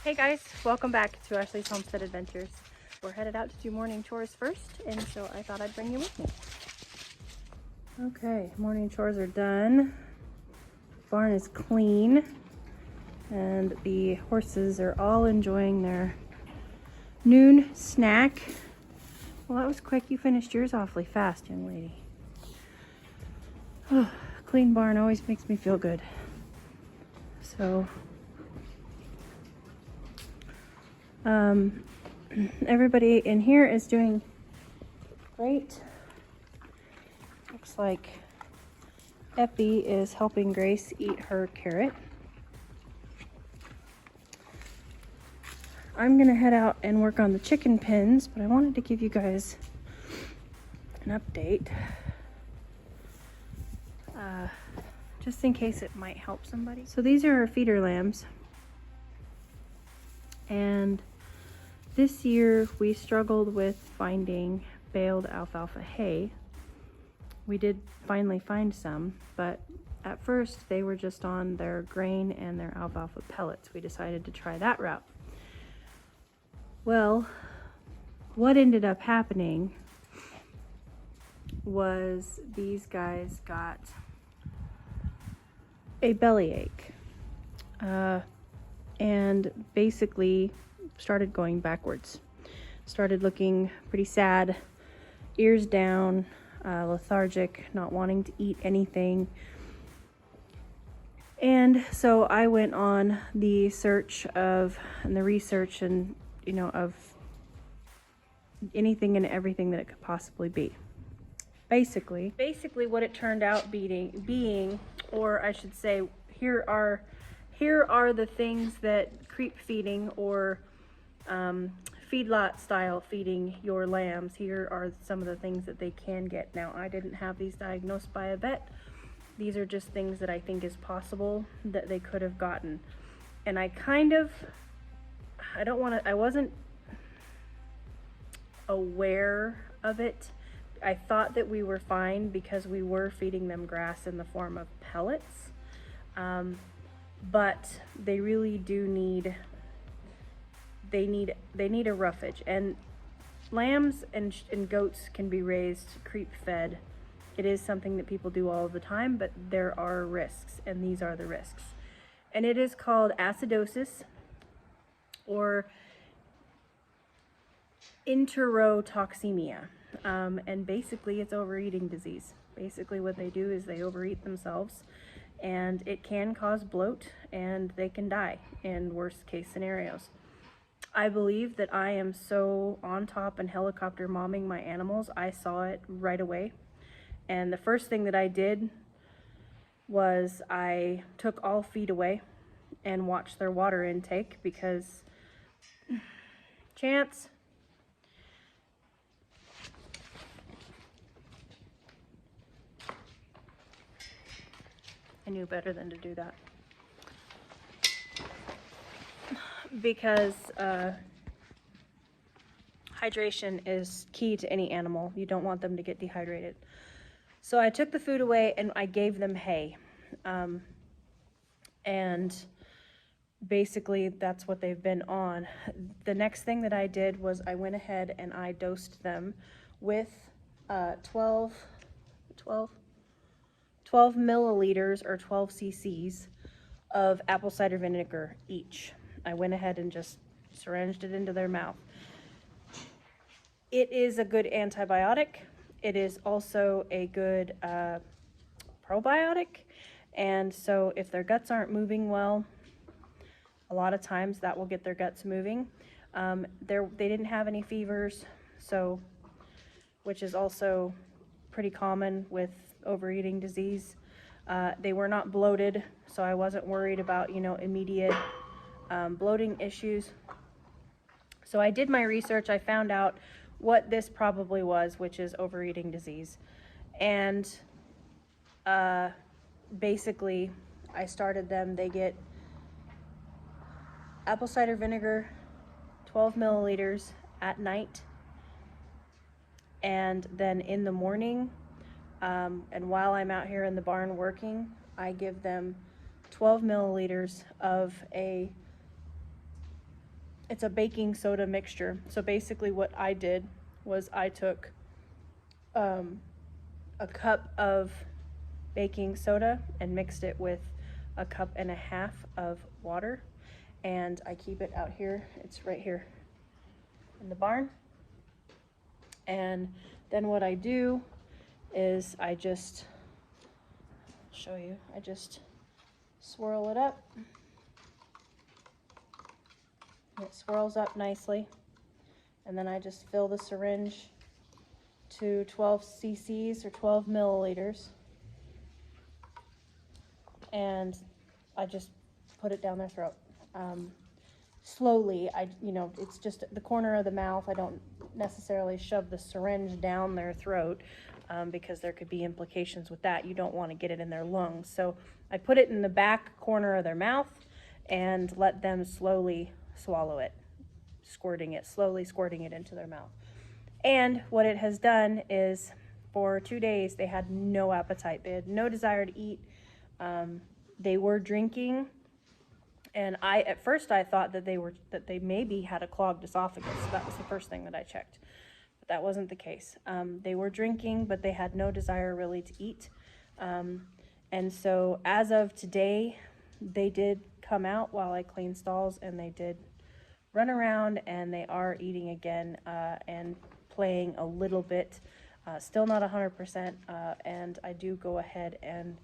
Hey guys, welcome back to Ashley's Homestead Adventures. We're headed out to do morning chores first, and so I thought I'd bring you with me. Okay, morning chores are done. Barn is clean, and the horses are all enjoying their noon snack. Well, that was quick. You finished yours awfully fast, young lady. Oh, clean barn always makes me feel good. So, everybody in here is doing great. Looks like Epi is helping Grace eat her carrot. I'm gonna head out and work on the chicken pens, but I wanted to give you guys an update. Just in case it might help somebody. So these are our feeder lambs. And this year we struggled with finding baled alfalfa hay. We did finally find some, but at first they were just on their grain and their alfalfa pellets. We decided to try that route. Well, what ended up happening was these guys got a bellyache and basically started going backwards. Started looking pretty sad, ears down, lethargic, not wanting to eat anything. And so I went on the search of, and the research and, of anything and everything that it could possibly be. Basically what it turned out being, or I should say, here are the things that creep feeding or feedlot style feeding your lambs. Here are some of the things that they can get. Now, I didn't have these diagnosed by a vet. These are just things that I think is possible that they could have gotten. And I wasn't aware of it. I thought that we were fine because we were feeding them grass in the form of pellets. But they really do need a roughage. And lambs and goats can be raised creep fed. It is something that people do all the time, but there are risks, and these are the risks. And it is called acidosis, or Enterotoxemia. And basically it's overeating disease. Basically what they do is they overeat themselves, and it can cause bloat, and they can die in worst case scenarios. I believe that I am so on top and helicopter momming my animals. I saw it right away. And the first thing that I did was I took all feed away and watched their water intake, because Chance, I knew better than to do that. Because hydration is key to any animal. You don't want them to get dehydrated. So I took the food away and I gave them hay. And basically that's what they've been on. The next thing that I did was I went ahead and I dosed them with 12 milliliters or 12 cc's of apple cider vinegar each. I went ahead and just syringed it into their mouth. It is a good antibiotic. It is also a good probiotic. And so if their guts aren't moving well, a lot of times that will get their guts moving. They didn't have any fevers, which is also pretty common with overeating disease. They were not bloated, so I wasn't worried about, immediate bloating issues. So I did my research. I found out what this probably was, which is overeating disease. And basically, I started them. They get apple cider vinegar, 12 milliliters at night. And then in the morning, and while I'm out here in the barn working, I give them 12 milliliters of a it's a baking soda mixture. So basically what I did was I took a cup of baking soda and mixed it with a cup and a half of water, and I keep it out here. It's right here in the barn. And then what I do is I just show you, I just swirl it up. It swirls up nicely, and then I just fill the syringe to 12 cc's or 12 milliliters, and I just put it down their throat. Slowly, it's just the corner of the mouth. I don't necessarily shove the syringe down their throat because there could be implications with that. You don't want to get it in their lungs. So I put it in the back corner of their mouth and let them slowly swallow it, slowly squirting it into their mouth. And what it has done is for 2 days, they had no appetite. They had no desire to eat. They were drinking. And at first I thought that they maybe had a clogged esophagus. So that was the first thing that I checked, but that wasn't the case. They were drinking, but they had no desire really to eat. And so as of today, they did come out while I cleaned stalls, and they did run around, and they are eating again and playing a little bit. Still not 100%. And I do go ahead and,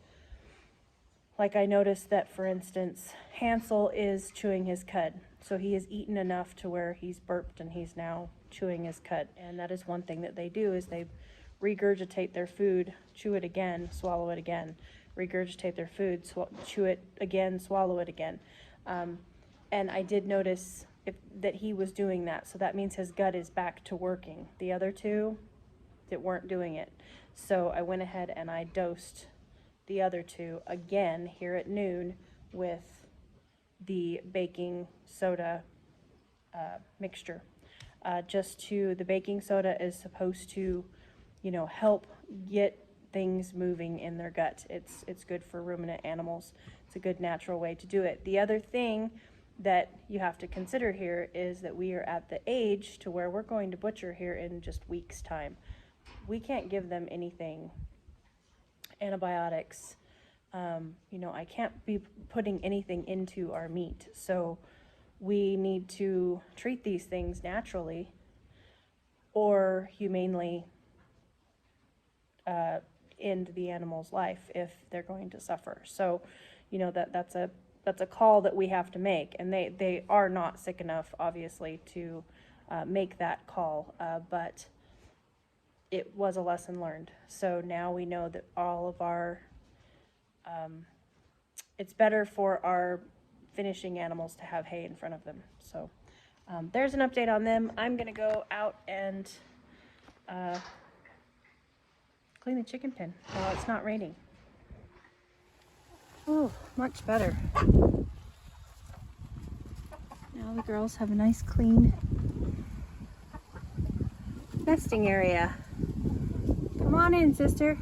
like, I noticed that, for instance, Hansel is chewing his cud. So he has eaten enough to where he's burped and he's now chewing his cud. And that is one thing that they do, is they regurgitate their food, chew it again, swallow it again. Regurgitate their food, chew it again, swallow it again. And I did notice that he was doing that. So that means his gut is back to working. The other two that weren't doing it. So I went ahead and I dosed the other two again here at noon with the baking soda mixture. The baking soda is supposed to, help get things moving in their gut. It's good for ruminant animals. It's a good natural way to do it. The other thing that you have to consider here is that we are at the age to where we're going to butcher here in just weeks' time. We can't give them anything, antibiotics. I can't be putting anything into our meat. So we need to treat these things naturally or humanely end the animal's life if they're going to suffer. So, that's a call that we have to make, and they are not sick enough, obviously, to make that call, but it was a lesson learned. So now we know that all of our it's better for our finishing animals to have hay in front of them. So there's an update on them. I'm gonna go out and clean the chicken pen while it's not raining. Oh, much better. Now the girls have a nice clean nesting area. Come on in, sister.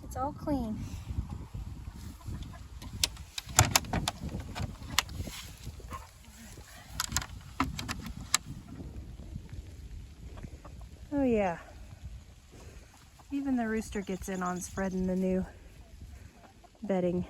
It's all clean. Oh yeah. Even the rooster gets in on spreading the new bedding.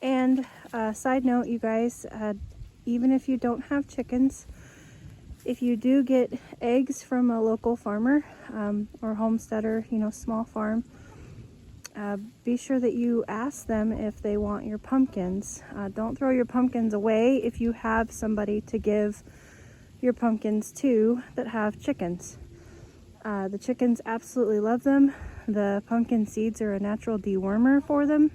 And side note, you guys, even if you don't have chickens, if you do get eggs from a local farmer or homesteader, small farm, be sure that you ask them if they want your pumpkins. Don't throw your pumpkins away if you have somebody to give your pumpkins to that have chickens. The chickens absolutely love them. The pumpkin seeds are a natural dewormer for them.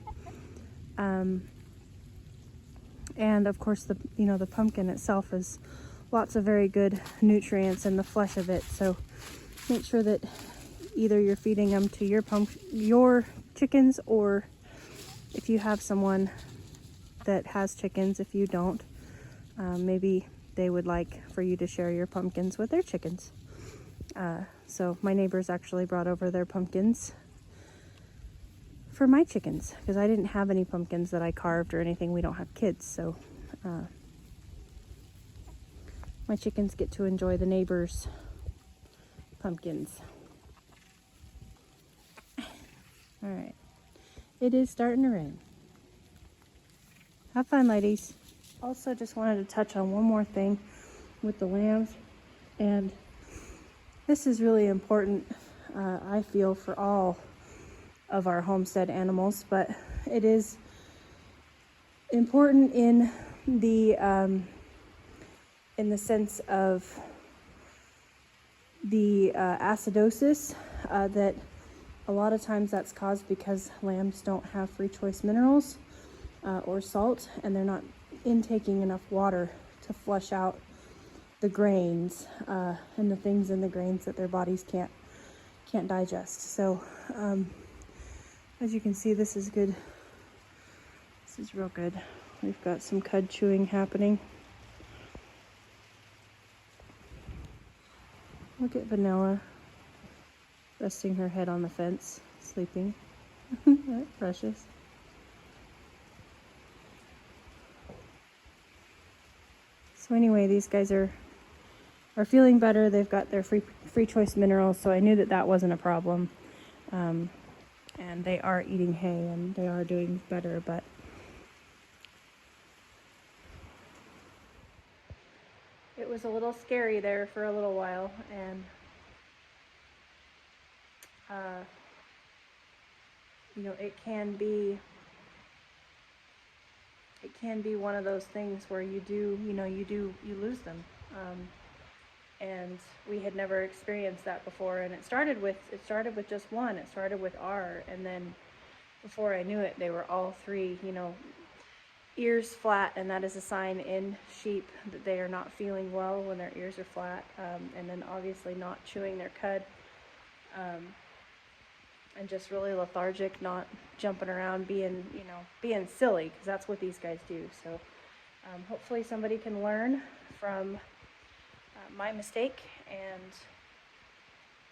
And of course the pumpkin itself is lots of very good nutrients in the flesh of it. So make sure that either you're feeding them to your chickens, or if you have someone that has chickens, if you don't, maybe they would like for you to share your pumpkins with their chickens. So my neighbors actually brought over their pumpkins for my chickens, because I didn't have any pumpkins that I carved or anything. We don't have kids, so my chickens get to enjoy the neighbors' pumpkins. All right, it is starting to rain. Have fun, ladies. Also, just wanted to touch on one more thing with the lambs, and this is really important, I feel, for all of our homestead animals, but it is important in the sense of the acidosis, that a lot of times that's caused because lambs don't have free choice minerals or salt, and they're not intaking enough water to flush out the grains and the things in the grains that their bodies can't digest. So as you can see, this is good. This is real good. We've got some cud chewing happening. Look at Vanilla resting her head on the fence, sleeping. Precious. So anyway, these guys are feeling better. They've got their free choice minerals, so I knew that that wasn't a problem. And they are eating hay and they are doing better, but it was a little scary there for a little while, and you know, it can be one of those things where you lose them. And we had never experienced that before, and it started with just one. It started with R, and then before I knew it, they were all three, you know, ears flat, and that is a sign in sheep that they are not feeling well when their ears are flat, and then obviously not chewing their cud, and just really lethargic, not jumping around, being silly, because that's what these guys do. So hopefully somebody can learn from my mistake, and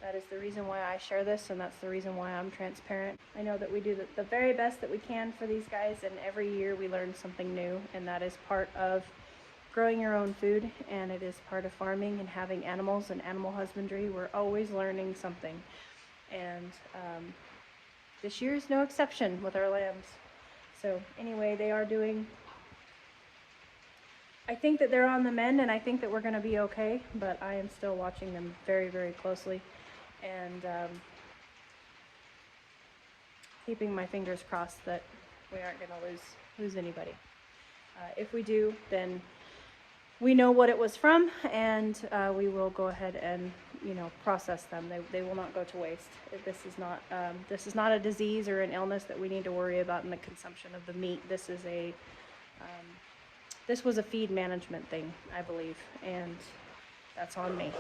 that is the reason why I share this, and that's the reason why I'm transparent. I know that we do the very best that we can for these guys, and every year we learn something new, and that is part of growing your own food, and it is part of farming and having animals and animal husbandry. We're always learning something, and this year is no exception with our lambs. So anyway, they are doing, I think that they're on the mend, and I think that we're going to be okay, but I am still watching them very, very closely, and keeping my fingers crossed that we aren't going to lose anybody. If we do, then we know what it was from, and we will go ahead and, you know, process them. They will not go to waste. This is not a disease or an illness that we need to worry about in the consumption of the meat. This is this was a feed management thing, I believe, and that's on me.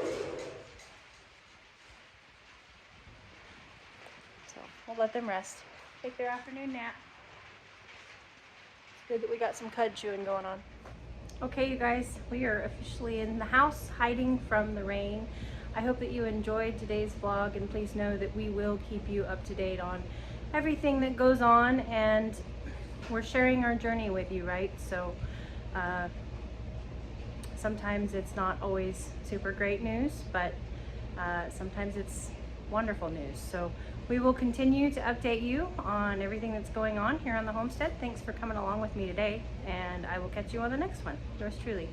So we'll let them rest, take their afternoon nap. It's good that we got some cud chewing going on. Okay, you guys, we are officially in the house, hiding from the rain. I hope that you enjoyed today's vlog, and please know that we will keep you up to date on everything that goes on, and we're sharing our journey with you, right? So sometimes it's not always super great news, but sometimes it's wonderful news. So we will continue to update you on everything that's going on here on the homestead. Thanks for coming along with me today, and I will catch you on the next one. Yours truly.